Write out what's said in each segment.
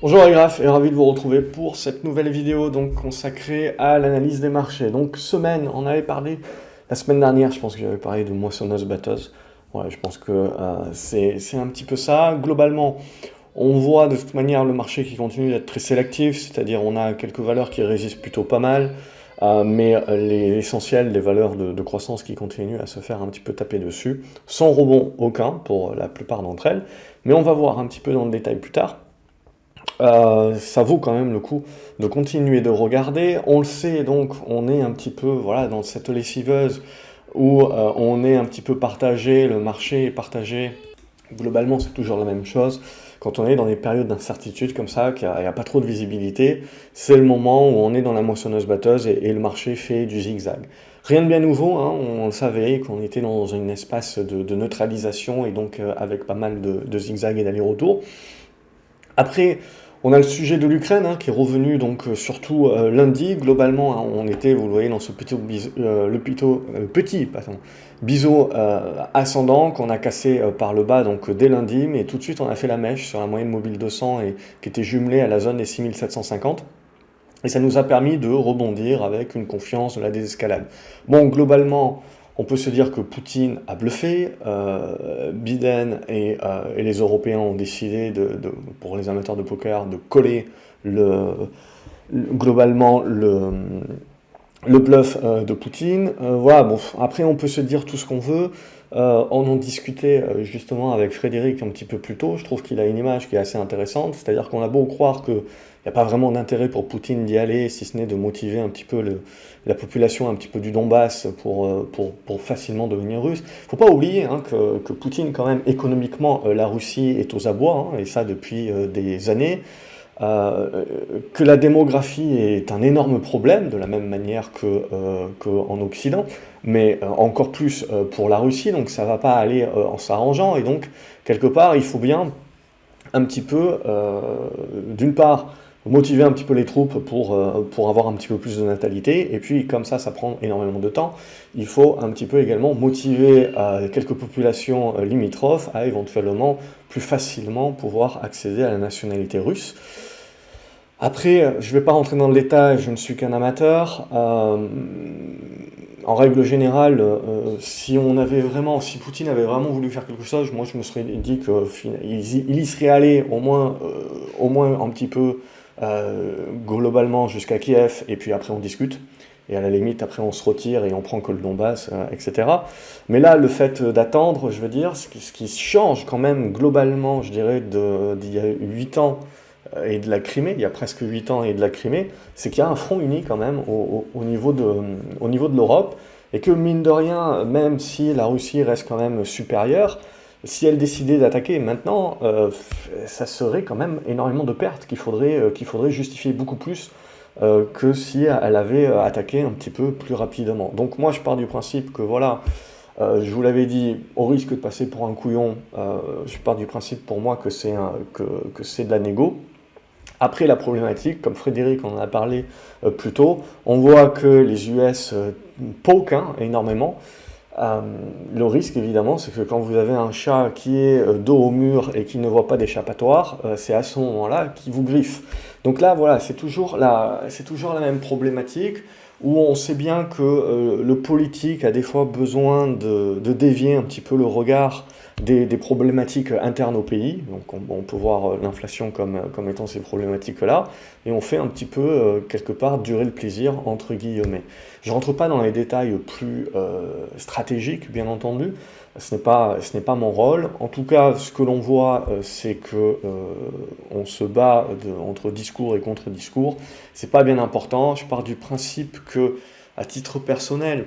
Bonjour les graphes et ravi de vous retrouver pour cette nouvelle vidéo donc consacrée à l'analyse des marchés. Donc semaine, on avait parlé la semaine dernière, je pense que j'avais parlé de moissonneuse-batteuse. Ouais, je pense que c'est un petit peu ça. Globalement, on voit de toute manière le marché qui continue d'être très sélectif, c'est-à-dire on a quelques valeurs qui résistent plutôt pas mal, mais l'essentiel des valeurs de croissance qui continuent à se faire un petit peu taper dessus, sans rebond aucun pour la plupart d'entre elles. Mais on va voir un petit peu dans le détail plus tard. Ça vaut quand même le coup de continuer de regarder. On le sait donc, on est un petit peu voilà, dans cette lessiveuse où on est un petit peu partagé, le marché est partagé. Globalement, c'est toujours la même chose. Quand on est dans des périodes d'incertitude comme ça, qu'il n'y a pas trop de visibilité, c'est le moment où on est dans la moissonneuse-batteuse et le marché fait du zigzag. Rien de bien nouveau, hein, on le savait qu'on était dans un espace de neutralisation et donc avec pas mal de zigzags et d'allers-retours. Après, on a le sujet de l'Ukraine qui est revenu donc surtout lundi. Globalement, hein, on était, vous le voyez, dans ce petit biseau ascendant qu'on a cassé par le bas donc dès lundi, mais tout de suite on a fait la mèche sur la moyenne mobile 200 et qui était jumelée à la zone des 6750. Et ça nous a permis de rebondir avec une confiance de la désescalade. Bon, globalement, on peut se dire que Poutine a bluffé, Biden et les Européens ont décidé, pour les amateurs de poker, de coller globalement le bluff de Poutine. Voilà, bon, après on peut se dire tout ce qu'on veut. On en discutait justement avec Frédéric un petit peu plus tôt. Je trouve qu'il a une image qui est assez intéressante. C'est-à-dire qu'on a beau croire qu'il n'y a pas vraiment d'intérêt pour Poutine d'y aller, si ce n'est de motiver un petit peu la population un petit peu du Donbass pour facilement devenir russe. Il ne faut pas oublier que Poutine, quand même, économiquement, la Russie est aux abois, et ça depuis des années. Euh, que la démographie est un énorme problème, de la même manière qu'en Occident, mais encore plus pour la Russie, donc ça ne va pas aller en s'arrangeant, et donc quelque part il faut bien un petit peu, d'une part, motiver un petit peu les troupes pour avoir un petit peu plus de natalité, et puis comme ça prend énormément de temps, il faut un petit peu également motiver quelques populations limitrophes à éventuellement plus facilement pouvoir accéder à la nationalité russe. Après, je ne vais pas rentrer dans le détail, je ne suis qu'un amateur. En règle générale, si Poutine avait vraiment voulu faire quelque chose, moi je me serais dit qu'il y serait allé au moins un petit peu globalement jusqu'à Kiev, et puis après on discute. Et à la limite, après on se retire et on prend que le Donbass, etc. Mais là, le fait d'attendre, je veux dire, ce qui change quand même globalement, je dirais, d'il y a 8 ans et de la Crimée, il y a presque 8 ans et de la Crimée, c'est qu'il y a un front uni quand même au niveau de l'Europe, et que mine de rien, même si la Russie reste quand même supérieure, si elle décidait d'attaquer maintenant, ça serait quand même énormément de pertes qu'il faudrait justifier beaucoup plus que si elle avait attaqué un petit peu plus rapidement. Donc moi je pars du principe que voilà, je vous l'avais dit, au risque de passer pour un couillon, je pars du principe pour moi que c'est de la négo. Après la problématique, comme Frédéric en a parlé plus tôt, on voit que les US poke énormément. Euh, le risque évidemment, c'est que quand vous avez un chat qui est dos au mur et qui ne voit pas d'échappatoire, c'est à ce moment-là qu'il vous griffe. Donc là, voilà, c'est toujours la même problématique où on sait bien que le politique a des fois besoin de dévier un petit peu le regard des problématiques internes au pays. Donc on peut voir l'inflation comme étant ces problématiques-là, et on fait un petit peu, quelque part, durer le plaisir, entre guillemets. Je ne rentre pas dans les détails plus stratégiques, bien entendu, ce n'est pas mon rôle. En tout cas, ce que l'on voit, c'est que on se bat entre discours et contre-discours. C'est pas bien important. Je pars du principe que, à titre personnel,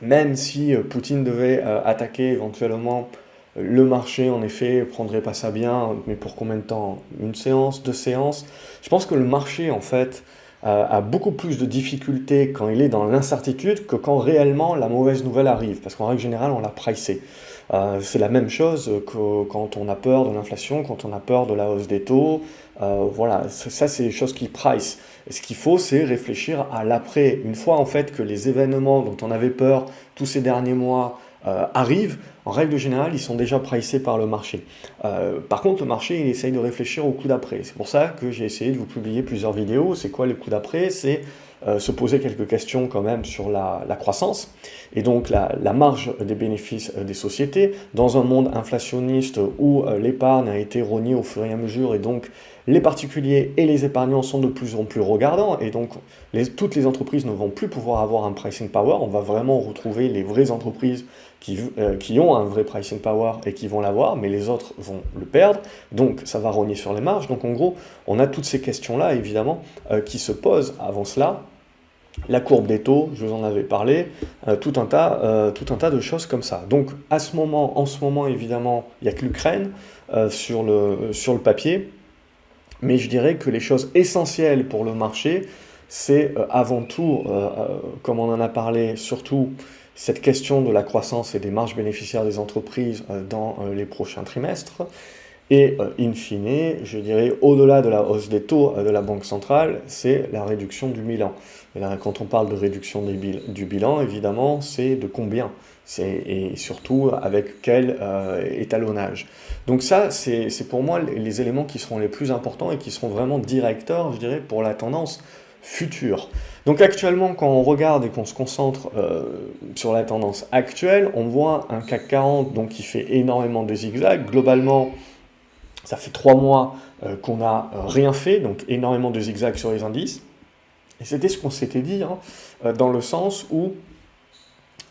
même si Poutine devait attaquer éventuellement le marché, en effet, prendrait pas ça bien, mais pour combien de temps? Une séance, deux séances? Je pense que le marché, en fait, a beaucoup plus de difficultés quand il est dans l'incertitude que quand réellement la mauvaise nouvelle arrive, parce qu'en règle générale, on l'a pricé. C'est la même chose que quand on a peur de l'inflation, quand on a peur de la hausse des taux. Voilà, ça c'est des choses qui price. Et ce qu'il faut, c'est réfléchir à l'après. Une fois en fait que les événements dont on avait peur tous ces derniers mois arrivent, en règle générale, ils sont déjà pricés par le marché. Par contre, le marché, il essaye de réfléchir au coup d'après. C'est pour ça que j'ai essayé de vous publier plusieurs vidéos. C'est quoi le coup d'après? C'est se poser quelques questions quand même sur la croissance et donc la marge des bénéfices des sociétés. Dans un monde inflationniste où l'épargne a été rognée au fur et à mesure et donc les particuliers et les épargnants sont de plus en plus regardants et donc toutes les entreprises ne vont plus pouvoir avoir un pricing power. On va vraiment retrouver les vraies entreprises qui ont un vrai pricing power et qui vont l'avoir, mais les autres vont le perdre, donc ça va rogner sur les marges. Donc en gros, on a toutes ces questions-là, évidemment, qui se posent avant cela. La courbe des taux, je vous en avais parlé, tout un tas de choses comme ça. Donc en ce moment, évidemment, il n'y a que l'Ukraine sur le papier, mais je dirais que les choses essentielles pour le marché, c'est avant tout, comme on en a parlé, surtout cette question de la croissance et des marges bénéficiaires des entreprises dans les prochains trimestres. Et in fine, je dirais, au-delà de la hausse des taux de la Banque centrale, c'est la réduction du bilan. Et là, quand on parle de réduction du bilan, évidemment, c'est de combien? Et surtout, avec quel étalonnage. Donc ça, c'est pour moi les éléments qui seront les plus importants et qui seront vraiment directeurs, je dirais, pour la tendance future. Donc actuellement, quand on regarde et qu'on se concentre sur la tendance actuelle, on voit un CAC 40 donc, qui fait énormément de zigzags. Globalement, ça fait 3 mois qu'on n'a rien fait, donc énormément de zigzags sur les indices. Et c'était ce qu'on s'était dit, hein, dans le sens où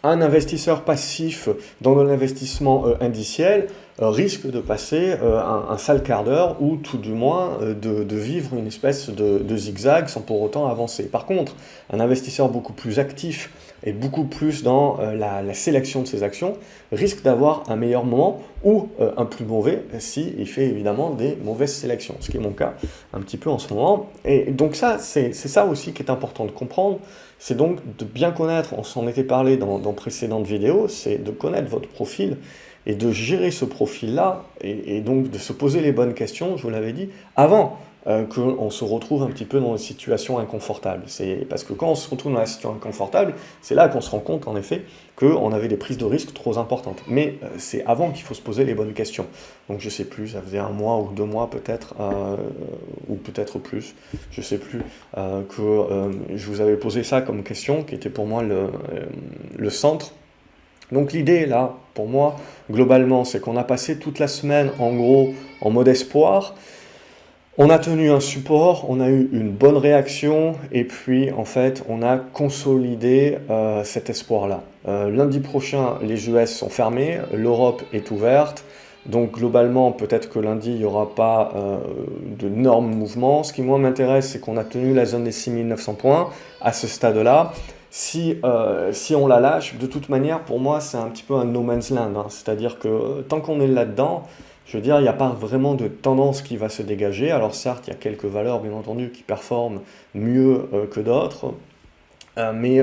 un investisseur passif dans de l'investissement indiciel risque de passer un sale quart d'heure ou tout du moins de vivre une espèce de zigzag sans pour autant avancer. Par contre, un investisseur beaucoup plus actif et beaucoup plus dans la sélection de ses actions risque d'avoir un meilleur moment ou un plus mauvais s'il fait évidemment des mauvaises sélections, ce qui est mon cas un petit peu en ce moment. Et donc ça, c'est ça aussi qui est important de comprendre, c'est donc de bien connaître, on s'en était parlé dans précédentes vidéos, c'est de connaître votre profil et de gérer ce profil-là et donc de se poser les bonnes questions, je vous l'avais dit, avant qu'on se retrouve un petit peu dans une situation inconfortable. C'est parce que quand on se retrouve dans la situation inconfortable, c'est là qu'on se rend compte en effet qu'on avait des prises de risques trop importantes. Mais c'est avant qu'il faut se poser les bonnes questions. Donc je sais plus, ça faisait 1 mois ou 2 mois peut-être, ou peut-être plus, je sais plus, que je vous avais posé ça comme question, qui était pour moi le centre. Donc l'idée là, pour moi, globalement, c'est qu'on a passé toute la semaine en gros en mode espoir. On a tenu un support, on a eu une bonne réaction et puis en fait on a consolidé cet espoir-là. Lundi prochain, les US sont fermés, l'Europe est ouverte, donc globalement peut-être que lundi il n'y aura pas d'énormes mouvements. Ce qui moi m'intéresse, c'est qu'on a tenu la zone des 6900 points à ce stade-là. Si on la lâche, de toute manière pour moi c'est un petit peu un no man's land, hein. C'est-à-dire que tant qu'on est là-dedans, je veux dire, il n'y a pas vraiment de tendance qui va se dégager. Alors certes, il y a quelques valeurs, bien entendu, qui performent mieux que d'autres, mais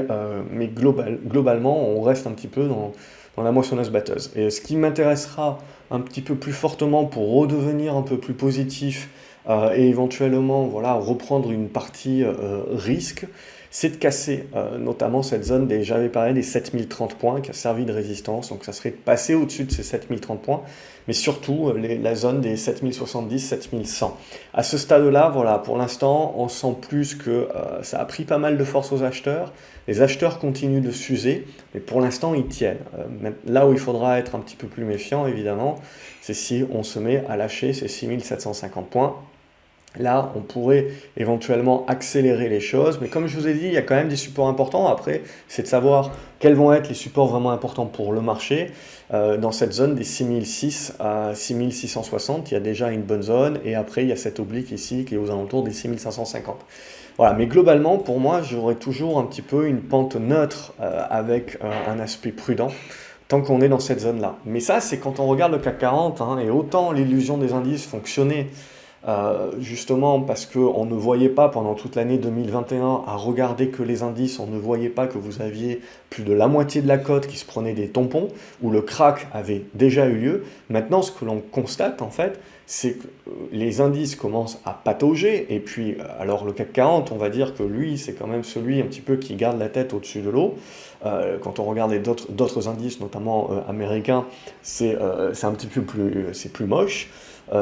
globalement, on reste un petit peu dans la moissonneuse batteuse. Et ce qui m'intéressera un petit peu plus fortement pour redevenir un peu plus positif et éventuellement voilà, reprendre une partie risque, c'est de casser notamment cette zone j'avais parlé des 7030 points qui a servi de résistance, donc ça serait de passer au-dessus de ces 7030 points, mais surtout la zone des 7070, 7100. À ce stade-là, voilà, pour l'instant, on sent plus que ça a pris pas mal de force aux acheteurs, les acheteurs continuent de s'user, mais pour l'instant, ils tiennent. Là où il faudra être un petit peu plus méfiant, évidemment, c'est si on se met à lâcher ces 6750 points. Là, on pourrait éventuellement accélérer les choses, mais comme je vous ai dit, il y a quand même des supports importants. Après, c'est de savoir quels vont être les supports vraiment importants pour le marché. Dans cette zone des 6006 à 6660, il y a déjà une bonne zone, et après, il y a cette oblique ici qui est aux alentours des 6550. Voilà, mais globalement, pour moi, j'aurais toujours un petit peu une pente neutre avec un aspect prudent, tant qu'on est dans cette zone-là. Mais ça, c'est quand on regarde le CAC 40, hein, et autant l'illusion des indices fonctionnait justement parce qu'on ne voyait pas pendant toute l'année 2021 à regarder que les indices, on ne voyait pas que vous aviez plus de la moitié de la cote qui se prenait des tampons, où le crack avait déjà eu lieu. Maintenant, ce que l'on constate en fait, c'est que les indices commencent à patauger, et puis alors le CAC 40, on va dire que lui, c'est quand même celui un petit peu qui garde la tête au-dessus de l'eau. Quand on regarde d'autres indices, notamment américains, c'est un petit peu plus, c'est plus moche.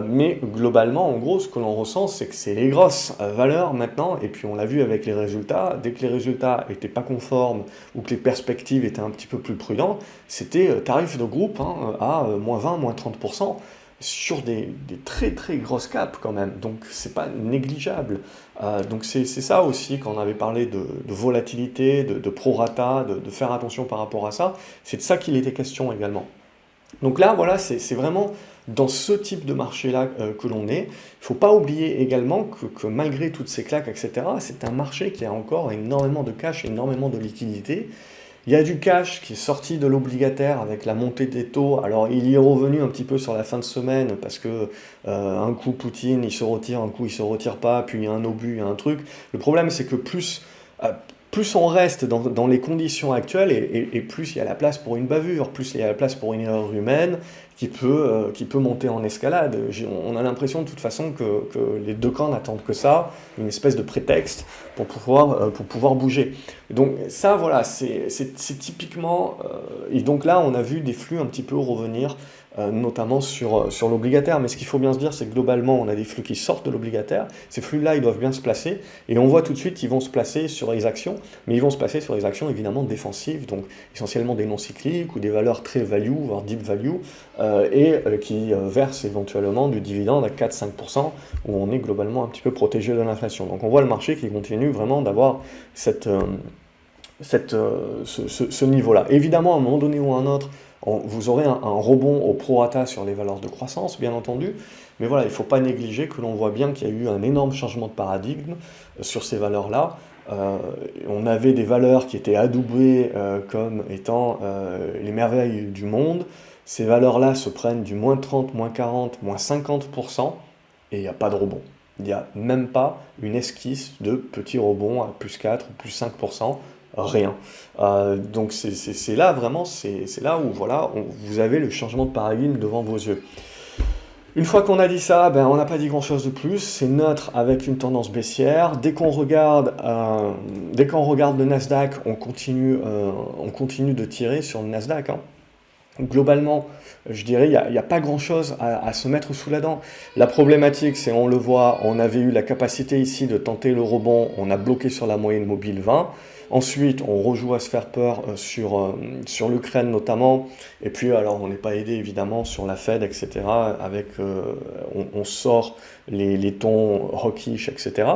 Mais globalement, en gros, ce que l'on ressent, c'est que c'est les grosses valeurs maintenant, et puis on l'a vu avec les résultats, dès que les résultats n'étaient pas conformes ou que les perspectives étaient un petit peu plus prudentes, c'était tarif de groupe hein, à moins 20, moins 30%, sur des très très grosses capes quand même, donc c'est pas négligeable. Donc c'est ça aussi, quand on avait parlé de volatilité, de prorata, de faire attention par rapport à ça, c'est de ça qu'il était question également. Donc là, voilà, c'est vraiment dans ce type de marché-là que l'on est. Il ne faut pas oublier également que malgré toutes ces claques, etc., c'est un marché qui a encore énormément de cash, énormément de liquidité. Il y a du cash qui est sorti de l'obligataire avec la montée des taux. Alors il y est revenu un petit peu sur la fin de semaine parce que un coup Poutine il se retire, un coup il se retire pas, puis il y a un obus, il y a un truc. Le problème c'est que plus on reste dans les conditions actuelles et plus il y a la place pour une bavure, plus il y a la place pour une erreur humaine qui peut monter en escalade. On a l'impression de toute façon que les deux camps n'attendent que ça, une espèce de prétexte pour pouvoir bouger. Donc ça, voilà, c'est typiquement... et donc là, on a vu des flux un petit peu revenir, notamment sur l'obligataire. Mais ce qu'il faut bien se dire, c'est que globalement, on a des flux qui sortent de l'obligataire. Ces flux-là, ils doivent bien se placer. Et on voit tout de suite qu'ils vont se placer sur les actions, mais ils vont se placer sur les actions évidemment défensives, donc essentiellement des non-cycliques ou des valeurs très value, voire deep value, qui versent éventuellement du dividende à 4-5%, où on est globalement un petit peu protégé de l'inflation. Donc on voit le marché qui continue vraiment d'avoir ce niveau-là. Évidemment, à un moment donné ou à un autre, vous aurez un rebond au prorata sur les valeurs de croissance, bien entendu, mais voilà, il ne faut pas négliger que l'on voit bien qu'il y a eu un énorme changement de paradigme sur ces valeurs-là. On avait des valeurs qui étaient adoubées comme étant les merveilles du monde. Ces valeurs-là se prennent du moins 30, moins 40, moins 50%, et il n'y a pas de rebond. Il n'y a même pas une esquisse de petit rebond à plus 4 ou plus 5%, rien. Donc c'est là vraiment, c'est là où voilà, vous avez le changement de paradigme devant vos yeux. Une fois qu'on a dit ça, on n'a pas dit grand-chose de plus, c'est neutre avec une tendance baissière. Dès qu'on regarde le Nasdaq, on continue de tirer sur le Nasdaq, hein. Globalement, je dirais, il n'y a pas grand-chose à se mettre sous la dent. La problématique, c'est, on le voit, on avait eu la capacité ici de tenter le rebond, on a bloqué sur la moyenne mobile 20. Ensuite, on rejoue à se faire peur sur l'Ukraine notamment. Et puis, alors, on n'est pas aidé évidemment sur la Fed, etc. Avec, on sort les tons hawkish, etc.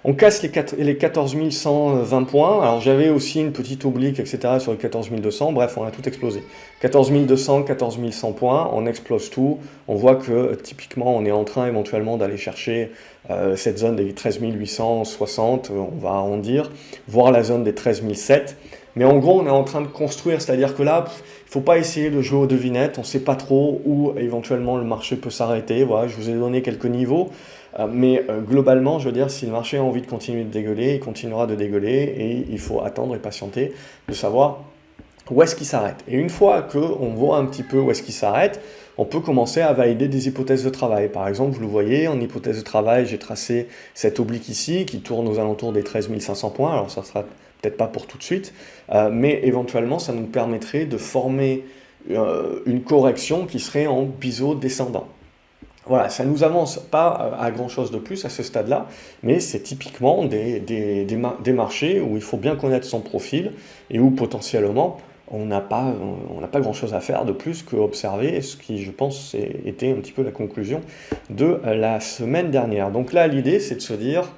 On casse les 14 120 points. Alors, j'avais aussi une petite oblique, etc. sur les 14 200. Bref, on a tout explosé. 14 200, 14 100 points, on explose tout. On voit que typiquement, on est en train éventuellement d'aller chercher cette zone des 13 860, on va arrondir, voire la zone des 13 007. Mais en gros, on est en train de construire, c'est-à-dire que là, il ne faut pas essayer de jouer aux devinettes, on ne sait pas trop où éventuellement le marché peut s'arrêter. Voilà, je vous ai donné quelques niveaux, mais globalement, je veux dire, si le marché a envie de continuer de dégueuler, il continuera de dégueuler, et il faut attendre et patienter de savoir où est-ce qu'il s'arrête. Et une fois qu'on voit un petit peu où est-ce qu'il s'arrête, on peut commencer à valider des hypothèses de travail. Par exemple, vous le voyez, en hypothèse de travail, j'ai tracé cette oblique ici qui tourne aux alentours des 13 500 points. Alors ça ne sera peut-être pas pour tout de suite, mais éventuellement, ça nous permettrait de former une correction qui serait en biseau descendant. Voilà, ça ne nous avance pas à grand-chose de plus à ce stade-là, mais c'est typiquement des marchés où il faut bien connaître son profil et où potentiellement on n'a pas grand-chose à faire de plus qu'observer ce qui, je pense, était un petit peu la conclusion de la semaine dernière. Donc là, l'idée, c'est de se dire,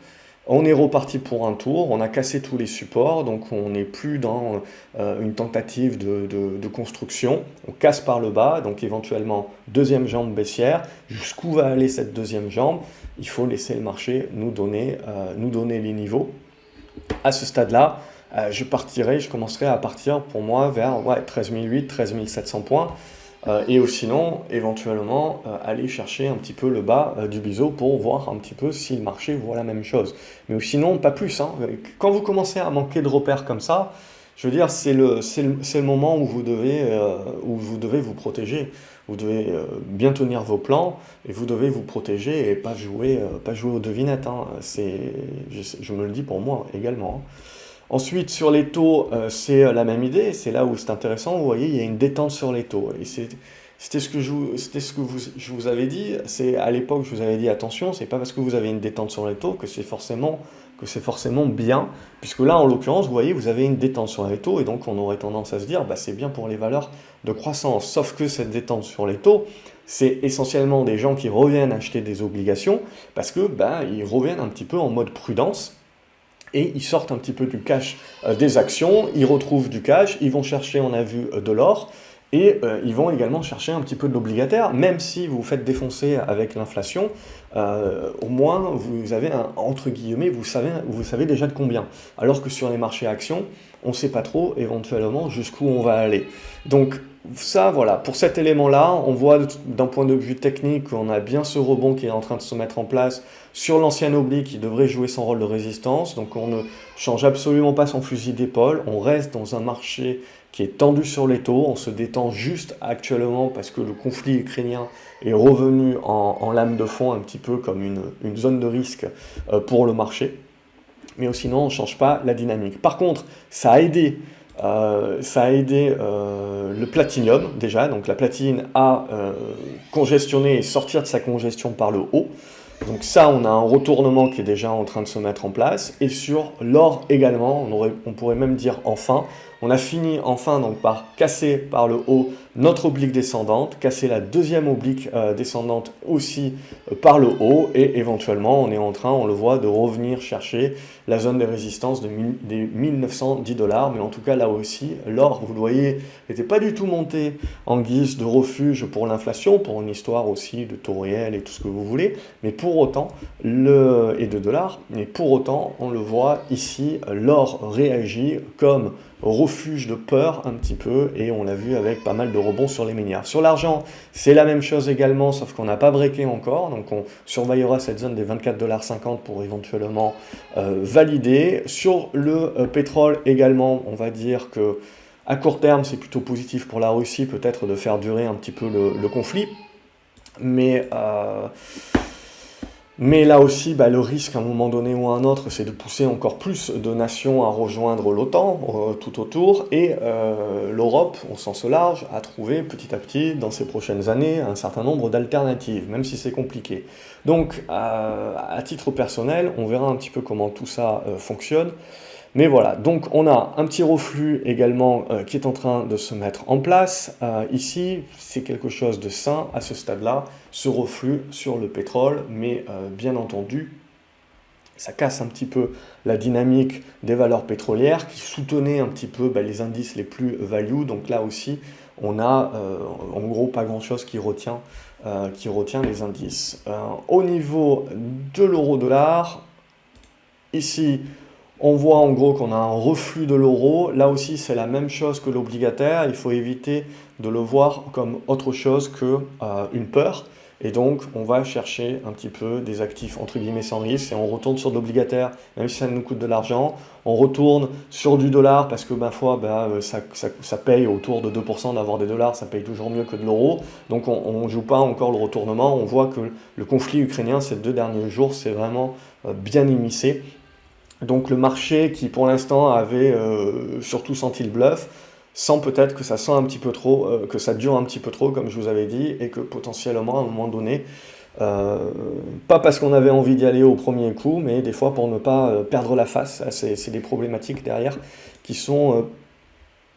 on est reparti pour un tour, on a cassé tous les supports, donc on n'est plus dans une tentative de construction, on casse par le bas, donc éventuellement deuxième jambe baissière. Jusqu'où va aller cette deuxième jambe? Il faut laisser le marché nous donner les niveaux. À ce stade-là, je commencerai à partir pour moi vers 13 800, 13 700 points. Et sinon, éventuellement, aller chercher un petit peu le bas du biseau pour voir un petit peu si le marché voit la même chose. Mais sinon, pas plus, hein. Quand vous commencez à manquer de repères comme ça, Je veux dire, c'est le moment où vous devez vous protéger. Vous devez bien tenir vos plans et vous devez vous protéger et pas jouer aux devinettes, hein. Je me le dis pour moi également, hein. Ensuite, sur les taux, c'est la même idée. C'est là où c'est intéressant. Vous voyez, il y a une détente sur les taux. Et je vous avais dit. C'est à l'époque, je vous avais dit attention. C'est pas parce que vous avez une détente sur les taux que c'est forcément bien. Puisque là, en l'occurrence, vous voyez, vous avez une détente sur les taux et donc on aurait tendance à se dire, bah, c'est bien pour les valeurs de croissance. Sauf que cette détente sur les taux, c'est essentiellement des gens qui reviennent acheter des obligations parce que, bah, ils reviennent un petit peu en mode prudence et ils sortent un petit peu du cash des actions, ils retrouvent du cash, ils vont chercher, on a vu, de l'or, et ils vont également chercher un petit peu de l'obligataire, même si vous vous faites défoncer avec l'inflation, au moins vous avez entre guillemets, vous savez déjà de combien. Alors que sur les marchés actions, on ne sait pas trop éventuellement jusqu'où on va aller. Donc ça, voilà, pour cet élément-là, on voit d'un point de vue technique qu'on a bien ce rebond qui est en train de se mettre en place sur l'ancien oblique qui devrait jouer son rôle de résistance. Donc on ne change absolument pas son fusil d'épaule, on reste dans un marché qui est tendu sur les taux, on se détend juste actuellement parce que le conflit ukrainien est revenu en lame de fond un petit peu comme une zone de risque pour le marché. Mais sinon, on ne change pas la dynamique. Par contre, ça a aidé le platinium déjà, donc la platine a congestionné et sortir de sa congestion par le haut. Donc ça, on a un retournement qui est déjà en train de se mettre en place. Et sur l'or également, on pourrait même dire enfin, on a fini enfin donc par casser par le haut notre oblique descendante, casser la deuxième oblique descendante aussi par le haut, et éventuellement on est en train, on le voit, de revenir chercher la zone de résistance des 1910 $, mais en tout cas là aussi, l'or, vous le voyez, n'était pas du tout monté en guise de refuge pour l'inflation, pour une histoire aussi de taux réel et tout ce que vous voulez, mais pour autant, et de dollars, mais pour autant, on le voit ici, l'or réagit comme refuge de peur un petit peu, et on l'a vu avec pas mal de rebonds sur les minières. Sur l'argent, c'est la même chose également, sauf qu'on n'a pas breaké encore, donc on surveillera cette zone des 24,50 $ pour éventuellement valider. Sur le pétrole également, on va dire que à court terme, c'est plutôt positif pour la Russie, peut-être de faire durer un petit peu le conflit, mais là aussi, bah, le risque à un moment donné ou à un autre, c'est de pousser encore plus de nations à rejoindre l'OTAN tout autour, et l'Europe, au sens large, a trouvé petit à petit, dans ces prochaines années, un certain nombre d'alternatives, même si c'est compliqué. Donc, à titre personnel, on verra un petit peu comment tout ça fonctionne. Mais voilà, donc on a un petit reflux également qui est en train de se mettre en place. Ici, c'est quelque chose de sain à ce stade-là, ce reflux sur le pétrole, mais bien entendu, ça casse un petit peu la dynamique des valeurs pétrolières qui soutenaient un petit peu les indices les plus value. Donc là aussi, on a en gros pas grand-chose qui retient les indices. Au niveau de l'euro-dollar, ici, on voit en gros qu'on a un reflux de l'euro. Là aussi, c'est la même chose que l'obligataire. Il faut éviter de le voir comme autre chose qu'une peur. Et donc, on va chercher un petit peu des actifs entre guillemets sans risque et on retourne sur de l'obligataire, même si ça nous coûte de l'argent. On retourne sur du dollar parce que, ça paye autour de 2% d'avoir des dollars, ça paye toujours mieux que de l'euro. Donc, on ne joue pas encore le retournement. On voit que le conflit ukrainien, ces 2 derniers jours, c'est vraiment bien immiscé. Donc le marché qui pour l'instant avait surtout senti le bluff, sent peut-être que ça sent un petit peu trop, que ça dure un petit peu trop comme je vous avais dit, et que potentiellement à un moment donné, pas parce qu'on avait envie d'y aller au premier coup, mais des fois pour ne pas perdre la face, c'est des problématiques derrière qui sont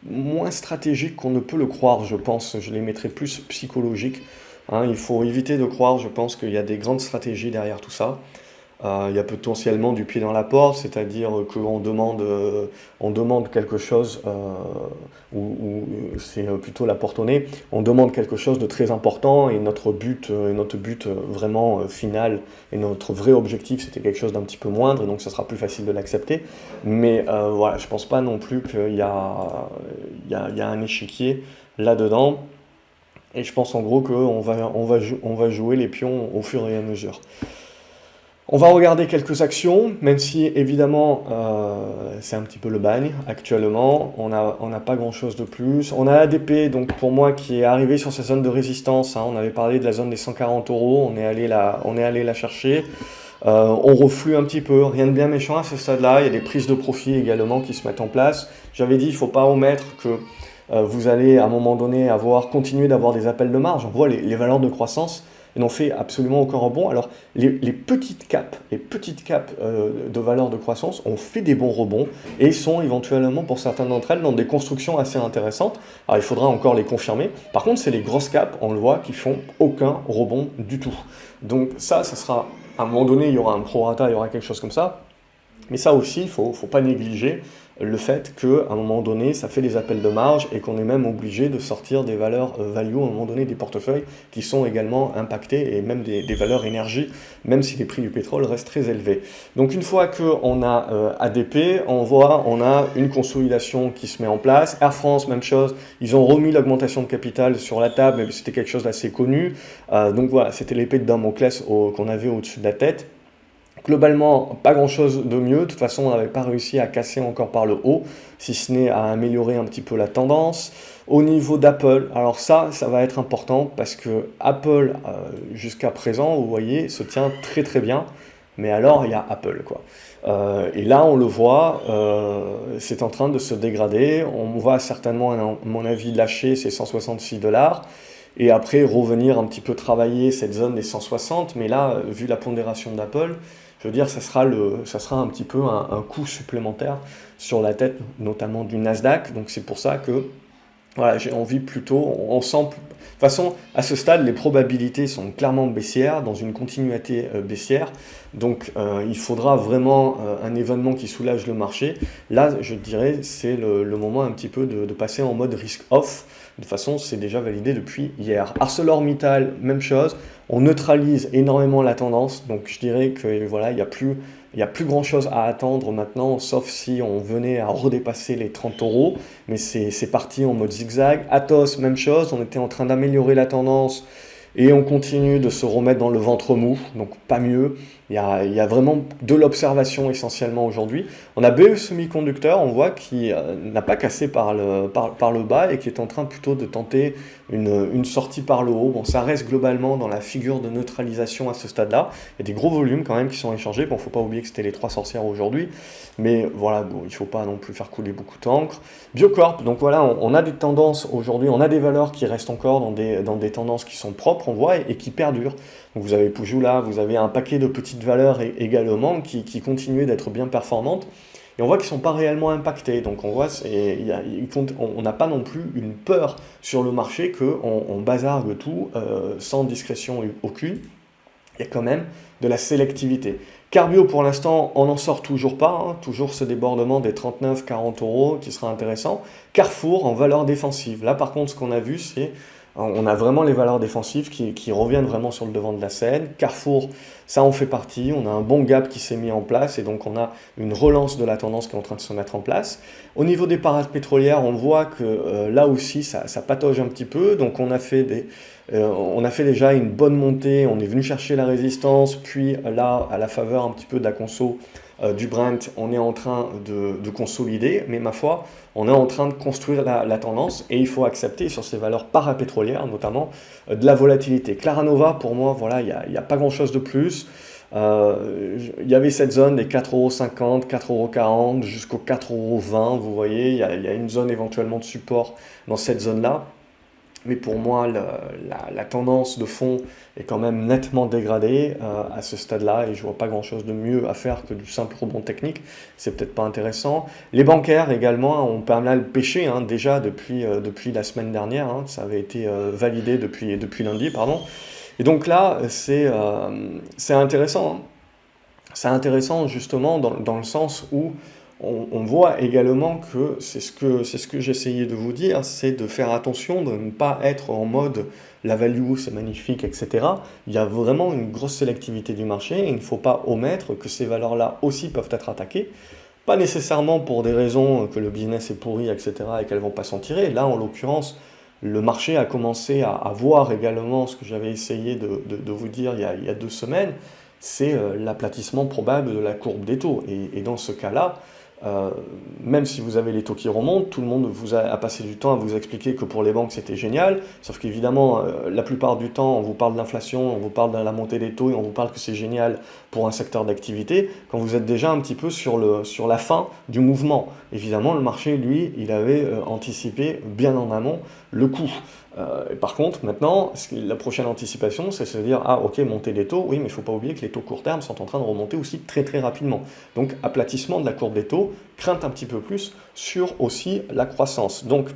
moins stratégiques qu'on ne peut le croire, je pense, je les mettrais plus psychologiques, hein. Il faut éviter de croire, je pense qu'il y a des grandes stratégies derrière tout ça. Il y a potentiellement du pied dans la porte, c'est-à-dire qu'on demande quelque chose, ou c'est plutôt la porte au nez, on demande quelque chose de très important et notre but vraiment final et notre vrai objectif c'était quelque chose d'un petit peu moindre et donc ça sera plus facile de l'accepter. Mais voilà, je pense pas non plus qu'il y a un échiquier là-dedans et je pense en gros qu'on va jouer les pions au fur et à mesure. On va regarder quelques actions, même si évidemment c'est un petit peu le bagne actuellement, on n'a pas grand chose de plus. On a ADP, donc pour moi, qui est arrivé sur sa zone de résistance, hein. On avait parlé de la zone des 140 euros, on est allé la chercher. On reflue un petit peu, rien de bien méchant à ce stade-là, il y a des prises de profit également qui se mettent en place. J'avais dit, il ne faut pas omettre que vous allez à un moment donné continuer d'avoir des appels de marge. On voit les valeurs de croissance n'ont fait absolument aucun rebond. Alors les petites caps de valeurs de croissance ont fait des bons rebonds et sont éventuellement pour certaines d'entre elles dans des constructions assez intéressantes. Alors il faudra encore les confirmer. Par contre c'est les grosses caps, on le voit, qui font aucun rebond du tout. Donc ça sera, à un moment donné il y aura un prorata, il y aura quelque chose comme ça. Mais ça aussi, il ne faut pas négliger le fait qu'à un moment donné, ça fait des appels de marge et qu'on est même obligé de sortir des valeurs value à un moment donné des portefeuilles qui sont également impactés et même des valeurs énergie, même si les prix du pétrole restent très élevés. Donc une fois qu'on a ADP, on a une consolidation qui se met en place. Air France, même chose, ils ont remis l'augmentation de capital sur la table, mais c'était quelque chose d'assez connu. Donc voilà, c'était l'épée de Damoclès qu'on avait au-dessus de la tête. Globalement, pas grand-chose de mieux. De toute façon, on n'avait pas réussi à casser encore par le haut, si ce n'est à améliorer un petit peu la tendance. Au niveau d'Apple, alors ça va être important parce que Apple, jusqu'à présent, vous voyez, se tient très très bien. Mais alors, il y a Apple, quoi. Et là, on le voit, c'est en train de se dégrader. On va certainement, à mon avis, lâcher ces 166$. Et après revenir un petit peu travailler cette zone des 160, mais là, vu la pondération d'Apple, je veux dire, ça sera un petit peu un coût supplémentaire sur la tête, notamment du Nasdaq. Donc c'est pour ça que voilà, j'ai envie plutôt, on sent, de toute façon, à ce stade, les probabilités sont clairement baissières, dans une continuité baissière. Donc il faudra vraiment un événement qui soulage le marché. Là, je dirais, c'est le moment un petit peu de passer en mode risk-off. De toute façon, c'est déjà validé depuis hier. ArcelorMittal, même chose. On neutralise énormément la tendance. Donc je dirais que voilà, il n'y a plus grand chose à attendre maintenant, sauf si on venait à redépasser les 30€. Mais c'est parti en mode zigzag. Atos, même chose. On était en train d'améliorer la tendance. Et on continue de se remettre dans le ventre mou, donc pas mieux. Il y a vraiment de l'observation essentiellement aujourd'hui. On a BE Semiconducteur, on voit qui n'a pas cassé par le bas et qui est en train plutôt de tenter une sortie par le haut. Bon, ça reste globalement dans la figure de neutralisation à ce stade-là. Il y a des gros volumes quand même qui sont échangés. Bon, il ne faut pas oublier que c'était les 3 sorcières aujourd'hui. Mais voilà, bon, il ne faut pas non plus faire couler beaucoup d'encre. Biocorp, donc voilà, on a des tendances aujourd'hui, on a des valeurs qui restent encore dans des tendances qui sont propres, on voit, et qui perdurent. Donc vous avez Poujoula, vous avez un paquet de petites valeurs également qui continuent d'être bien performantes. Et on voit qu'ils ne sont pas réellement impactés. Donc on voit, on n'a pas non plus une peur sur le marché qu'on bazargue tout sans discrétion aucune. Il y a quand même de la sélectivité. Carbio, pour l'instant, on n'en sort toujours pas, hein, toujours ce débordement des 39-40€ qui sera intéressant. Carrefour en valeur défensive. Là, par contre, ce qu'on a vu, c'est on a vraiment les valeurs défensives qui reviennent vraiment sur le devant de la scène. Carrefour, ça en fait partie. On a un bon gap qui s'est mis en place et donc on a une relance de la tendance qui est en train de se mettre en place. Au niveau des parades pétrolières, on voit que là aussi, ça patauge un petit peu. Donc on a fait déjà une bonne montée. On est venu chercher la résistance. Puis là, à la faveur un petit peu de la conso du Brent, on est en train de consolider, mais ma foi, on est en train de construire la tendance et il faut accepter sur ces valeurs parapétrolières, notamment de la volatilité. Claranova, pour moi, voilà, il n'y a pas grand-chose de plus. Il y avait cette zone des 4,50€, 4,40€ jusqu'aux 4,20€, vous voyez, il y a une zone éventuellement de support dans cette zone-là. Mais pour moi, la tendance de fond est quand même nettement dégradée à ce stade-là et je vois pas grand-chose de mieux à faire que du simple rebond technique. C'est peut-être pas intéressant. Les bancaires également ont pas mal pêché déjà depuis la semaine dernière. Hein, ça avait été validé depuis lundi, pardon. Et donc là, c'est intéressant. Hein. C'est intéressant justement dans le sens où on voit également que c'est ce que j'essayais de vous dire, c'est de faire attention, de ne pas être en mode la value, c'est magnifique, etc. Il y a vraiment une grosse sélectivité du marché et il ne faut pas omettre que ces valeurs-là aussi peuvent être attaquées. Pas nécessairement pour des raisons que le business est pourri, etc. et qu'elles ne vont pas s'en tirer. Là, en l'occurrence, le marché a commencé à voir également ce que j'avais essayé de vous dire il y a 2 semaines. c'est l'aplatissement probable de la courbe des taux. Et dans ce cas-là, même si vous avez les taux qui remontent, tout le monde a passé du temps à vous expliquer que pour les banques c'était génial, sauf qu'évidemment la plupart du temps on vous parle d'inflation, on vous parle de la montée des taux et on vous parle que c'est génial pour un secteur d'activité, quand vous êtes déjà un petit peu sur la fin du mouvement. Évidemment le marché lui il avait anticipé bien en amont le coup. Par contre, maintenant, la prochaine anticipation, c'est de se dire, ah ok, montée des taux, oui, mais il ne faut pas oublier que les taux court terme sont en train de remonter aussi très très rapidement. Donc, aplatissement de la courbe des taux, crainte un petit peu plus sur aussi la croissance. Donc,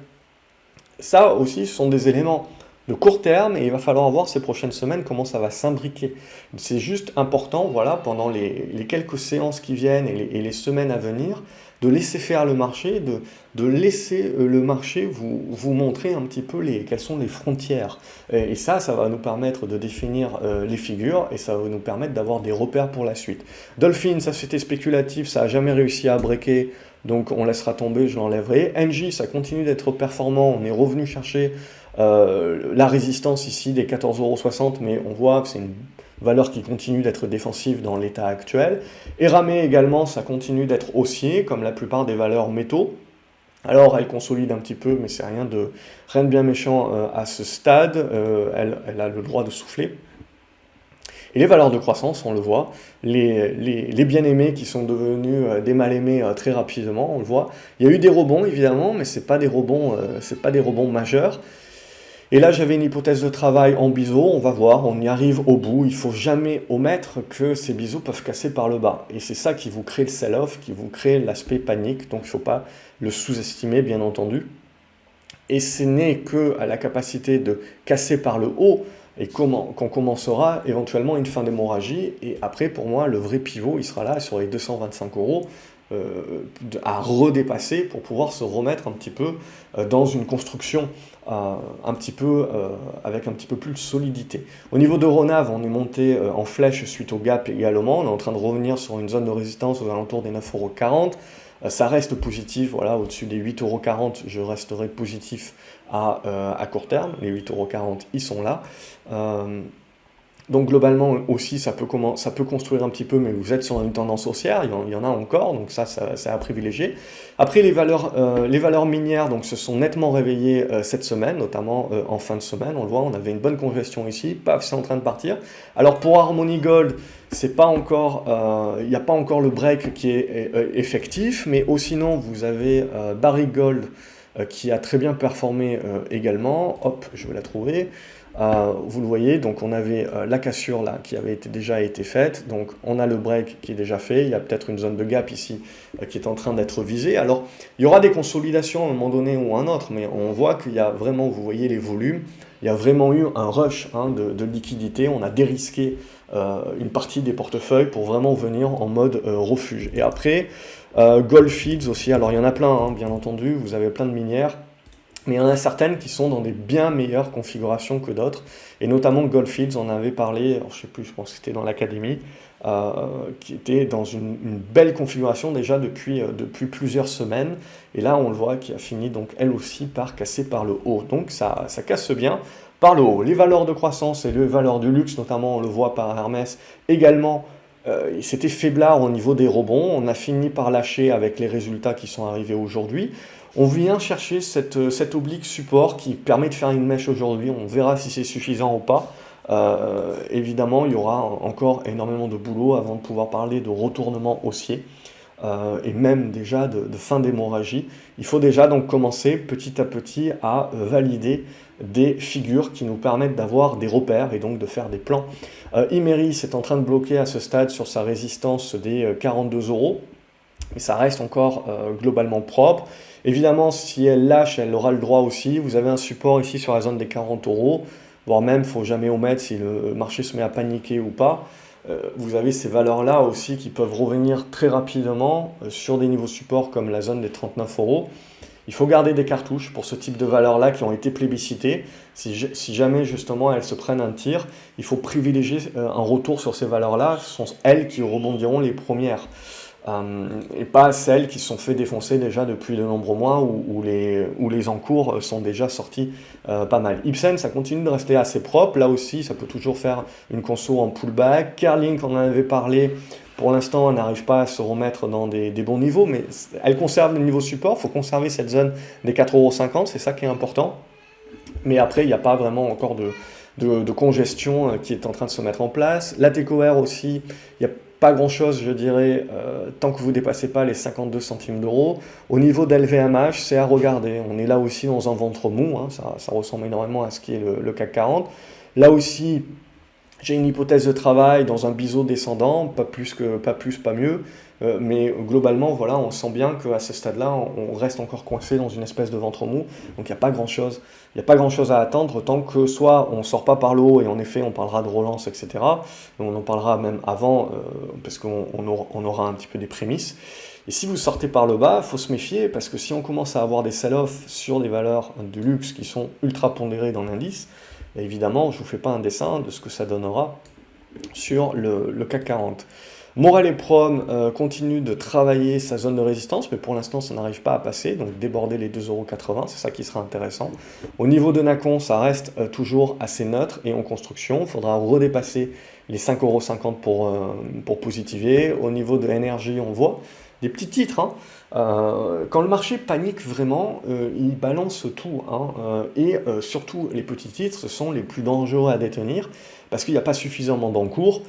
ça aussi, ce sont des éléments de court terme et il va falloir voir ces prochaines semaines comment ça va s'imbriquer. C'est juste important, voilà, pendant les quelques séances qui viennent et les semaines à venir, de laisser faire le marché, de laisser le marché vous montrer un petit peu quelles sont les frontières. Et ça va nous permettre de définir les figures et ça va nous permettre d'avoir des repères pour la suite. Dolphin, ça c'était spéculatif, ça n'a jamais réussi à breaker, donc on laissera tomber, je l'enlèverai. NJ, ça continue d'être performant, on est revenu chercher la résistance ici des 14,60 €, mais on voit que c'est une valeur qui continue d'être défensive dans l'état actuel. Eramé également, ça continue d'être haussier, comme la plupart des valeurs métaux. Alors, elle consolide un petit peu, mais c'est rien de bien méchant à ce stade. Elle a le droit de souffler. Et les valeurs de croissance, on le voit, les bien-aimés qui sont devenus des mal-aimés très rapidement, on le voit. Il y a eu des rebonds, évidemment, mais ce n'est pas des rebonds majeurs. Et là, j'avais une hypothèse de travail en biseau, on va voir, on y arrive au bout. Il ne faut jamais omettre que ces biseaux peuvent casser par le bas. Et c'est ça qui vous crée le sell-off, qui vous crée l'aspect panique, donc il ne faut pas le sous-estimer, bien entendu. Et ce n'est qu'à la capacité de casser par le haut et qu'on commencera éventuellement une fin d'hémorragie. Et après, pour moi, le vrai pivot, il sera là sur les 225 € à redépasser pour pouvoir se remettre un petit peu dans une construction avec un petit peu plus de solidité. Au niveau d'Euronav, on est monté en flèche suite au gap également. On est en train de revenir sur une zone de résistance aux alentours des 9,40 €. Ça reste positif, voilà, au-dessus des 8,40 €, je resterai positif à court terme. Les 8,40 €, ils sont là. Donc globalement aussi, ça peut construire un petit peu, mais vous êtes sur une tendance haussière, il y en a encore, donc ça c'est à privilégier. Après, les valeurs minières donc, se sont nettement réveillées cette semaine, notamment en fin de semaine, on le voit, on avait une bonne congestion ici, paf, c'est en train de partir. Alors pour Harmony Gold, il n'y a pas encore le break qui est effectif, mais sinon vous avez Barrick Gold qui a très bien performé également, hop, je vais la trouver. Vous le voyez, donc on avait la cassure là qui avait déjà été faite, donc on a le break qui est déjà fait, il y a peut-être une zone de gap ici qui est en train d'être visée. Alors il y aura des consolidations à un moment donné ou un autre, mais on voit qu'il y a vraiment, vous voyez les volumes, il y a vraiment eu un rush de liquidité, on a dérisqué une partie des portefeuilles pour vraiment venir en mode refuge. Et après, Goldfields aussi, alors il y en a plein, bien entendu, vous avez plein de minières, mais il y en a certaines qui sont dans des bien meilleures configurations que d'autres, et notamment Goldfields, on avait parlé, alors je sais plus, je pense que c'était dans l'académie, qui était dans une belle configuration déjà depuis plusieurs semaines, et là on le voit qui a fini donc elle aussi par casser par le haut, donc ça casse bien par le haut. Les valeurs de croissance et les valeurs du luxe, notamment on le voit par Hermès, également c'était faiblard au niveau des rebonds, on a fini par lâcher avec les résultats qui sont arrivés aujourd'hui. On vient chercher cet oblique support qui permet de faire une mèche aujourd'hui, on verra si c'est suffisant ou pas. Évidemment, il y aura encore énormément de boulot avant de pouvoir parler de retournement haussier et même déjà de fin d'hémorragie. Il faut déjà donc commencer petit à petit à valider des figures qui nous permettent d'avoir des repères et donc de faire des plans. Imerys est en train de bloquer à ce stade sur sa résistance des 42 €, et ça reste encore globalement propre. Évidemment, si elle lâche, elle aura le droit aussi. Vous avez un support ici sur la zone des 40 €, voire même, il ne faut jamais omettre si le marché se met à paniquer ou pas. Vous avez ces valeurs-là aussi qui peuvent revenir très rapidement sur des niveaux support comme la zone des 39 €. Il faut garder des cartouches pour ce type de valeurs-là qui ont été plébiscitées. Si jamais justement elles se prennent un tir, il faut privilégier un retour sur ces valeurs-là. Ce sont elles qui rebondiront les premières. et pas celles qui se sont fait défoncer déjà depuis de nombreux mois où les encours sont déjà sortis pas mal. Ipsen, ça continue de rester assez propre. Là aussi, ça peut toujours faire une conso en pullback. Carlink, on en avait parlé. Pour l'instant, elle n'arrive pas à se remettre dans des bons niveaux, mais elle conserve le niveau support. Il faut conserver cette zone des 4,50 €, c'est ça qui est important. Mais après, il n'y a pas vraiment encore de congestion qui est en train de se mettre en place. La TECOR aussi, il n'y a pas grand-chose, je dirais, tant que vous ne dépassez pas les 52 centimes d'euros. Au niveau d'LVMH, c'est à regarder. On est là aussi dans un ventre mou, hein, ça ressemble énormément à ce qui est le CAC 40. Là aussi, j'ai une hypothèse de travail dans un biseau descendant, pas plus, pas mieux, mais globalement, voilà, on sent bien qu'à ce stade-là, on reste encore coincé dans une espèce de ventre mou, donc il n'y a pas grand-chose, à attendre tant que soit on ne sort pas par le haut et en effet on parlera de relance, etc. On en parlera même avant parce qu'on aura un petit peu des prémices. Et si vous sortez par le bas, il faut se méfier parce que si on commence à avoir des sell-off sur des valeurs de luxe qui sont ultra pondérées dans l'indice, évidemment, je ne vous fais pas un dessin de ce que ça donnera sur le CAC 40. Morel et Prom continue de travailler sa zone de résistance, mais pour l'instant, ça n'arrive pas à passer, donc déborder les 2,80 €, c'est ça qui sera intéressant. Au niveau de Nacon, ça reste toujours assez neutre et en construction. Il faudra redépasser les 5,50 € pour positiver. Au niveau de l'énergie, on voit des petits titres, hein. Quand le marché panique vraiment, il balance tout, hein, et surtout les petits titres, ce sont les plus dangereux à détenir parce qu'il n'y a pas suffisamment d'encours,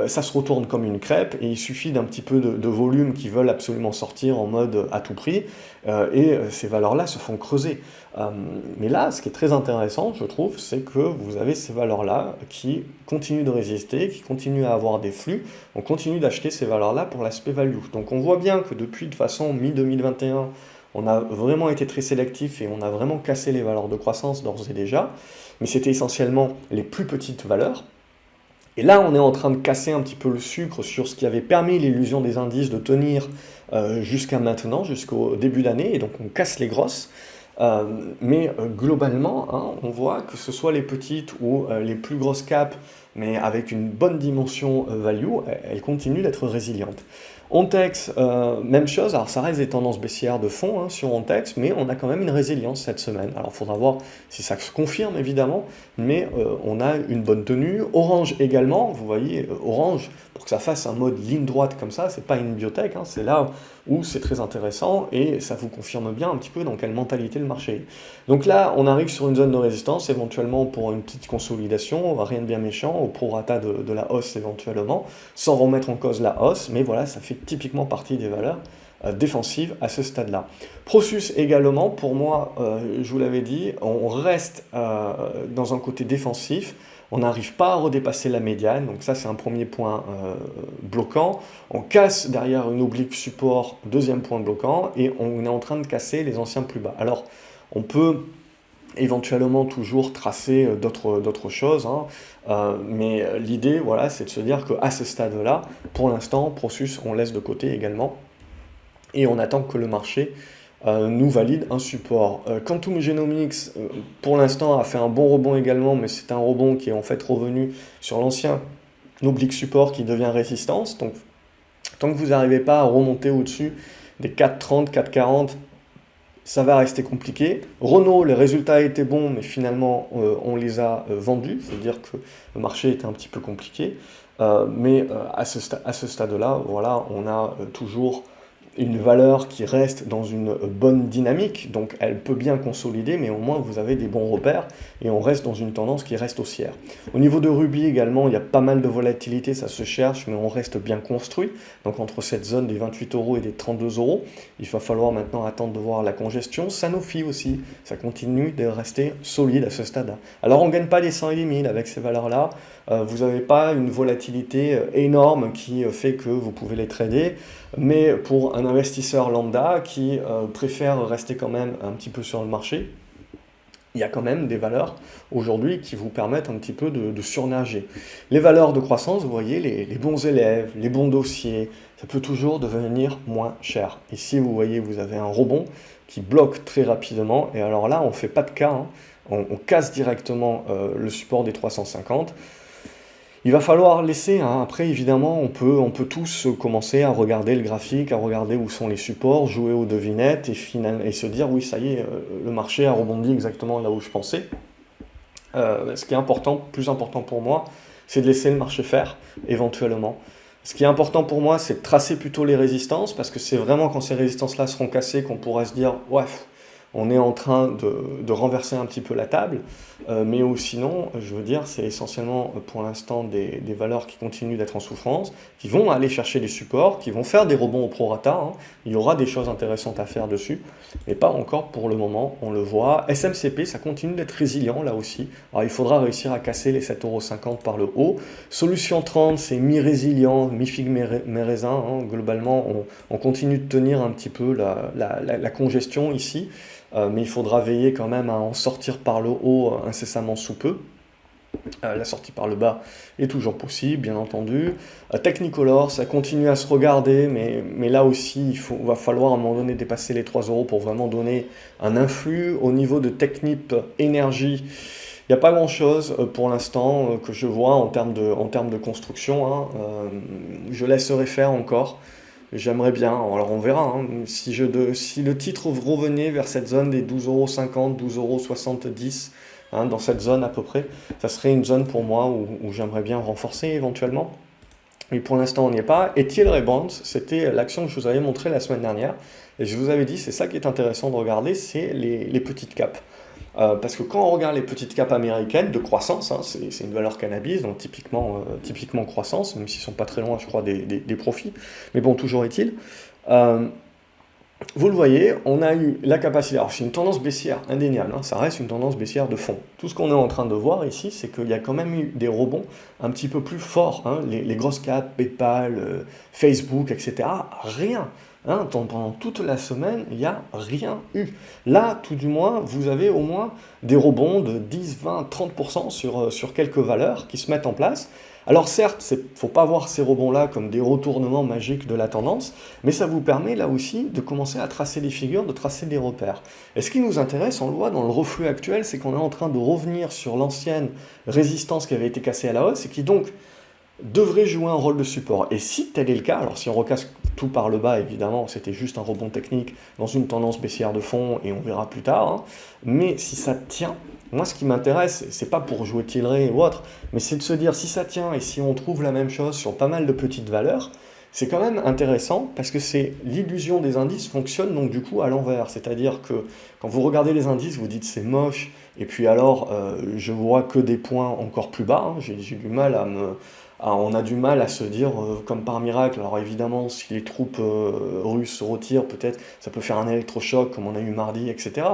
ça se retourne comme une crêpe et il suffit d'un petit peu de volume qui veulent absolument sortir en mode à tout prix, et ces valeurs-là se font creuser. Mais là, ce qui est très intéressant, je trouve, c'est que vous avez ces valeurs-là qui continuent de résister, qui continuent à avoir des flux. On continue d'acheter ces valeurs-là pour l'aspect value. Donc on voit bien que depuis de façon mi-2021, on a vraiment été très sélectif et on a vraiment cassé les valeurs de croissance d'ores et déjà, mais c'était essentiellement les plus petites valeurs. Et là, on est en train de casser un petit peu le sucre sur ce qui avait permis l'illusion des indices de tenir jusqu'à maintenant, jusqu'au début d'année, et donc on casse les grosses. Mais globalement, hein, on voit que ce soit les petites ou les plus grosses caps, mais avec une bonne dimension value, elles continuent d'être résilientes. Ontex, même chose, alors ça reste des tendances baissières de fond hein, sur Ontex, mais on a quand même une résilience cette semaine. Alors il faudra voir si ça se confirme évidemment, mais on a une bonne tenue. Orange également, vous voyez, Orange, pour que ça fasse un mode ligne droite comme ça, c'est pas une biotech, hein, c'est là où c'est très intéressant et ça vous confirme bien un petit peu dans quelle mentalité le marché est. Donc là, on arrive sur une zone de résistance, éventuellement pour une petite consolidation, rien de bien méchant, au prorata de la hausse éventuellement, sans remettre en cause la hausse, mais voilà, ça fait typiquement partie des valeurs défensives à ce stade-là. Prosus également, pour moi, je vous l'avais dit, on reste dans un côté défensif, on n'arrive pas à redépasser la médiane, donc ça c'est un premier point bloquant. On casse derrière une oblique support, deuxième point bloquant, et on est en train de casser les anciens plus bas. Alors, on peut éventuellement toujours tracer d'autres choses, hein, mais l'idée, voilà, c'est de se dire qu'à ce stade-là, pour l'instant, Prosus, on laisse de côté également, et on attend que le marché nous valide un support. Quantum Genomics, pour l'instant, a fait un bon rebond également, mais c'est un rebond qui est en fait revenu sur l'ancien oblique support qui devient résistance. Donc, tant que vous n'arrivez pas à remonter au-dessus des 4,30, 4,40, ça va rester compliqué. Renault, les résultats étaient bons, mais finalement, on les a vendus, c'est-à-dire que le marché était un petit peu compliqué. Mais à ce stade-là, voilà, on a toujours une valeur qui reste dans une bonne dynamique, donc elle peut bien consolider, mais au moins vous avez des bons repères, et on reste dans une tendance qui reste haussière. Au niveau de Ruby également, il y a pas mal de volatilité, ça se cherche, mais on reste bien construit, donc entre cette zone des 28 € et des 32 €, il va falloir maintenant attendre de voir la congestion. Sanofi aussi, ça continue de rester solide à ce stade-là. Alors on ne gagne pas les 100 et les 1000 avec ces valeurs-là, vous n'avez pas une volatilité énorme qui fait que vous pouvez les trader, mais pour un investisseur lambda qui préfère rester quand même un petit peu sur le marché, il y a quand même des valeurs aujourd'hui qui vous permettent un petit peu de surnager. Les valeurs de croissance, vous voyez, les bons élèves, les bons dossiers, ça peut toujours devenir moins cher. Ici, vous voyez, vous avez un rebond qui bloque très rapidement, et alors là, on ne fait pas de cas, hein. On casse directement le support des 350. Il va falloir laisser, hein. Après, évidemment, on peut tous commencer à regarder le graphique, à regarder où sont les supports, jouer aux devinettes et se dire, oui, ça y est, le marché a rebondi exactement là où je pensais. Ce qui est important, plus important pour moi, c'est de laisser le marché faire, éventuellement. Ce qui est important pour moi, c'est de tracer plutôt les résistances, parce que c'est vraiment quand ces résistances-là seront cassées qu'on pourra se dire, ouais, on est en train de renverser un petit peu la table, mais ou sinon, je veux dire, c'est essentiellement pour l'instant des valeurs qui continuent d'être en souffrance, qui vont aller chercher des supports, qui vont faire des rebonds au prorata, hein. Il y aura des choses intéressantes à faire dessus, mais pas encore pour le moment, on le voit. SMCP, ça continue d'être résilient là aussi. Alors il faudra réussir à casser les 7,50 € par le haut. Solution 30, c'est mi-résilient, mi-figue, mi-raisin, hein. Globalement, on continue de tenir un petit peu la congestion ici. Mais il faudra veiller quand même à en sortir par le haut incessamment sous peu. La sortie par le bas est toujours possible, bien entendu. Technicolor, ça continue à se regarder, mais là aussi, va falloir à un moment donné dépasser les 3 € pour vraiment donner un influx. Au niveau de Technip Énergie, il n'y a pas grand-chose pour l'instant que je vois en termes de construction, hein. Je laisserai faire encore. J'aimerais bien, alors on verra, hein, si le titre revenait vers cette zone des 12,50 €, 12,70 €, hein, dans cette zone à peu près, ça serait une zone pour moi où j'aimerais bien renforcer éventuellement. Mais pour l'instant, on n'y est pas. Et Thiel Bonds, c'était l'action que je vous avais montrée la semaine dernière. Et je vous avais dit, c'est ça qui est intéressant de regarder, c'est les petites capes. Parce que quand on regarde les petites capes américaines de croissance, hein, c'est une valeur cannabis, donc typiquement croissance, même s'ils ne sont pas très loin, je crois, des profits. Mais bon, toujours est-il. Euh, Vous le voyez, on a eu la capacité. Alors, c'est une tendance baissière indéniable, hein, ça reste une tendance baissière de fond. Tout ce qu'on est en train de voir ici, c'est qu'il y a quand même eu des rebonds un petit peu plus forts, hein, les grosses capes, PayPal, Facebook, etc. Rien. Hein, pendant toute la semaine, il n'y a rien eu. Là, tout du moins, vous avez au moins des rebonds de 10, 20, 30% sur quelques valeurs qui se mettent en place. Alors certes, il ne faut pas voir ces rebonds-là comme des retournements magiques de la tendance, mais ça vous permet là aussi de commencer à tracer des figures, de tracer des repères. Et ce qui nous intéresse, on le voit dans le reflux actuel, c'est qu'on est en train de revenir sur l'ancienne résistance qui avait été cassée à la hausse et qui donc devrait jouer un rôle de support. Et si tel est le cas, alors si on recasse tout par le bas, évidemment, c'était juste un rebond technique dans une tendance baissière de fond, et on verra plus tard, hein. Mais si ça tient, moi ce qui m'intéresse, c'est pas pour jouer Tilray ou autre, mais c'est de se dire si ça tient et si on trouve la même chose sur pas mal de petites valeurs, c'est quand même intéressant parce que c'est l'illusion des indices fonctionne donc du coup à l'envers. C'est-à-dire que quand vous regardez les indices, vous dites c'est moche, et puis alors je vois que des points encore plus bas, hein. J'ai du mal on a du mal à se dire comme par miracle. Alors évidemment, si les troupes russes se retirent, peut-être ça peut faire un électrochoc comme on a eu mardi, etc.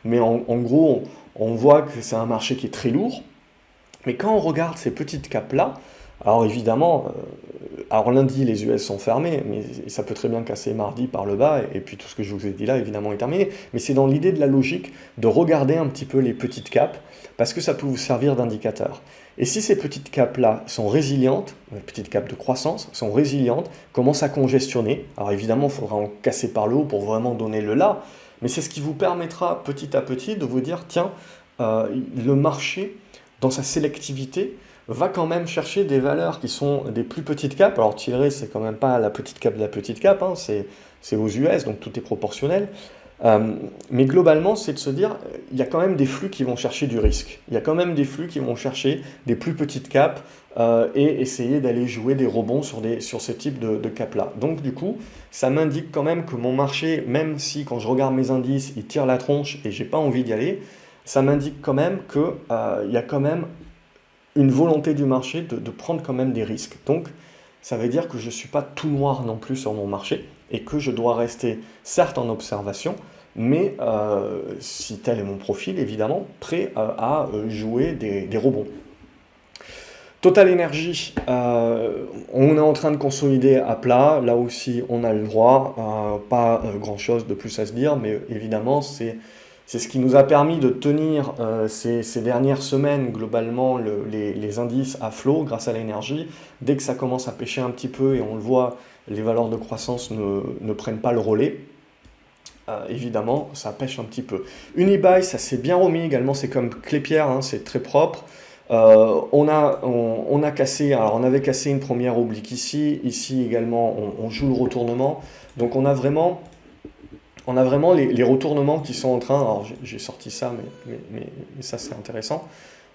Mais en gros, on voit que c'est un marché qui est très lourd. Mais quand on regarde ces petites capes-là, alors évidemment, alors lundi les US sont fermés, mais ça peut très bien casser mardi par le bas, et puis tout ce que je vous ai dit là évidemment est terminé. Mais c'est dans l'idée de la logique de regarder un petit peu les petites capes, parce que ça peut vous servir d'indicateur. Et si ces petites capes-là sont résilientes, les petites capes de croissance sont résilientes, commencent à congestionner, alors évidemment il faudra en casser par le haut pour vraiment donner le là, mais c'est ce qui vous permettra petit à petit de vous dire, tiens, le marché, dans sa sélectivité, va quand même chercher des valeurs qui sont des plus petites capes. Alors Tilray, c'est quand même pas la petite cape de la petite cape, hein, c'est aux US, donc tout est proportionnel. Mais globalement, c'est de se dire, il y a quand même des flux qui vont chercher du risque. Il y a quand même des flux qui vont chercher des plus petites capes et essayer d'aller jouer des rebonds sur ce type de capes-là. Donc du coup, ça m'indique quand même que mon marché, même si quand je regarde mes indices, il tire la tronche et j'ai pas envie d'y aller, ça m'indique quand même qu'il y a quand même une volonté du marché de prendre quand même des risques. Donc, ça veut dire que je ne suis pas tout noir non plus sur mon marché et que je dois rester, certes en observation, mais si tel est mon profil, évidemment, prêt à jouer des rebonds. Total Energy, on est en train de consolider à plat, là aussi on a le droit, pas grand chose de plus à se dire, mais évidemment c'est ce qui nous a permis de tenir ces dernières semaines, globalement, les indices à flot grâce à l'énergie. Dès que ça commence à pêcher un petit peu, et on le voit, les valeurs de croissance ne prennent pas le relais. Évidemment, ça pêche un petit peu. Unibail, ça s'est bien remis également, c'est comme Clépierre, hein, c'est très propre. On a cassé, alors on avait cassé une première oblique ici, ici également on joue le retournement, donc on a vraiment les retournements qui sont en train, alors j'ai sorti ça, mais ça c'est intéressant,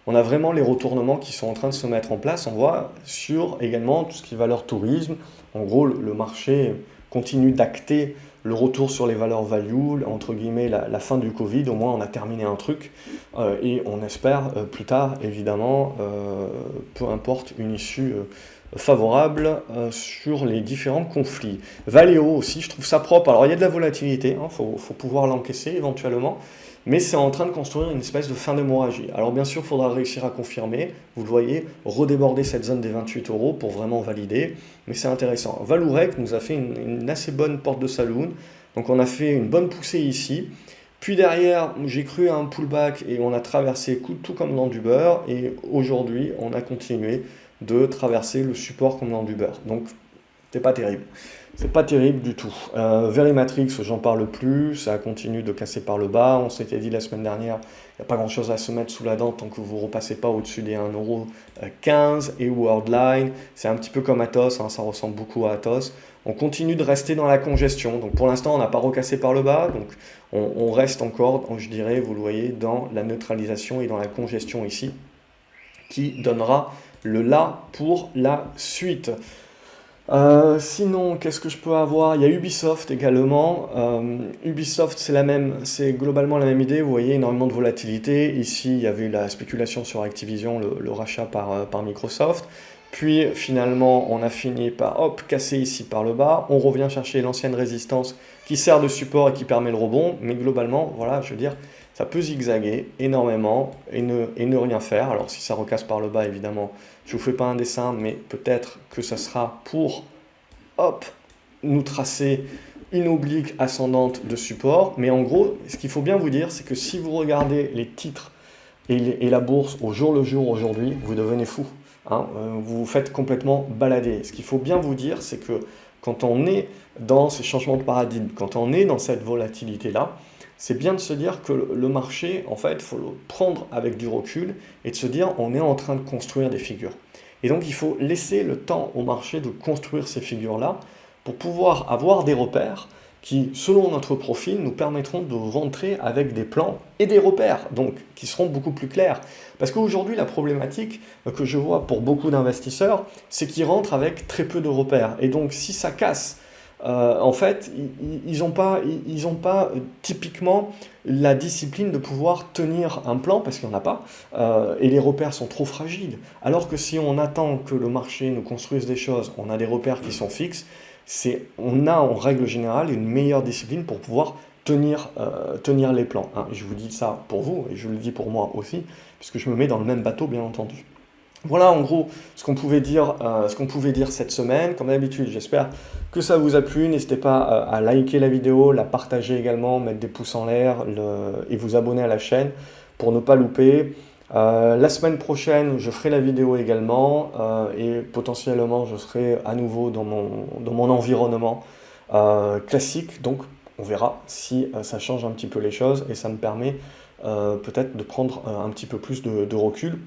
on a vraiment les retournements qui sont en train de se mettre en place, on voit sur également tout ce qui est valeur tourisme, en gros le marché continue d'acter le retour sur les valeurs value, entre guillemets la fin du Covid, au moins on a terminé un truc, et on espère plus tard évidemment, peu importe, une issue favorable sur les différents conflits. Valeo aussi, je trouve ça propre. Alors il y a de la volatilité, faut pouvoir l'encaisser éventuellement, mais c'est en train de construire une espèce de fin d'hémorragie. Alors bien sûr, il faudra réussir à confirmer, vous le voyez, redéborder cette zone des 28 euros pour vraiment valider, mais c'est intéressant. Valourec nous a fait une assez bonne porte de saloon, donc on a fait une bonne poussée ici, puis derrière, j'ai cru à un pullback et on a traversé tout comme dans du beurre, et aujourd'hui, on a continué de traverser le support comme dans du beurre. Donc, c'est pas terrible. C'est pas terrible du tout. Verimatrix, j'en parle plus, ça continue de casser par le bas. On s'était dit la semaine dernière, il n'y a pas grand chose à se mettre sous la dent tant que vous ne repassez pas au-dessus des 1,15 € et Worldline. C'est un petit peu comme Atos, ça ressemble beaucoup à Atos. On continue de rester dans la congestion. Donc pour l'instant, on n'a pas recassé par le bas. Donc on reste encore, je dirais, vous le voyez, dans la neutralisation et dans la congestion ici, qui donnera le là pour la suite. Sinon, qu'est-ce que je peux avoir? Il y a Ubisoft également. Ubisoft, c'est globalement la même idée. Vous voyez, énormément de volatilité. Ici, il y avait la spéculation sur Activision, le rachat par Microsoft. Puis finalement, on a fini par casser ici par le bas. On revient chercher l'ancienne résistance qui sert de support et qui permet le rebond. Mais globalement, voilà, je veux dire, ça peut zigzaguer énormément et ne rien faire. Alors si ça recasse par le bas, évidemment, je ne vous fais pas un dessin, mais peut-être que ça sera pour nous tracer une oblique ascendante de support. Mais en gros, ce qu'il faut bien vous dire, c'est que si vous regardez les titres et la bourse au jour le jour aujourd'hui, vous devenez fou. Vous vous faites complètement balader. Ce qu'il faut bien vous dire, c'est que quand on est dans ces changements de paradigme, quand on est dans cette volatilité-là, c'est bien de se dire que le marché, en fait, il faut le prendre avec du recul et de se dire on est en train de construire des figures. Et donc il faut laisser le temps au marché de construire ces figures-là pour pouvoir avoir des repères qui, selon notre profil, nous permettront de rentrer avec des plans et des repères, donc qui seront beaucoup plus clairs. Parce qu'aujourd'hui, la problématique que je vois pour beaucoup d'investisseurs, c'est qu'ils rentrent avec très peu de repères. Et donc si ça casse, en fait, ils n'ont pas typiquement la discipline de pouvoir tenir un plan, parce qu'il n'y en a pas, et les repères sont trop fragiles. Alors que si on attend que le marché nous construise des choses, on a des repères qui sont fixes, on a en règle générale une meilleure discipline pour pouvoir tenir les plans. Je vous dis ça pour vous, et je le dis pour moi aussi, puisque je me mets dans le même bateau, bien entendu. Voilà en gros ce qu'on pouvait dire cette semaine. Comme d'habitude, j'espère que ça vous a plu. N'hésitez pas à liker la vidéo, la partager également, mettre des pouces en l'air et vous abonner à la chaîne pour ne pas louper. La semaine prochaine, je ferai la vidéo également et potentiellement je serai à nouveau dans mon environnement classique. Donc on verra si ça change un petit peu les choses et ça me permet peut-être de prendre un petit peu plus de recul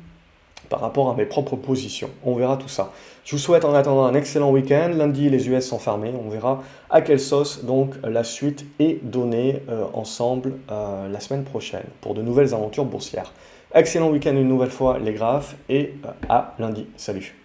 par rapport à mes propres positions. On verra tout ça. Je vous souhaite en attendant un excellent week-end. Lundi, les US sont fermés. On verra à quelle sauce donc la suite est donnée ensemble la semaine prochaine pour de nouvelles aventures boursières. Excellent week-end une nouvelle fois les graphes et à lundi. Salut.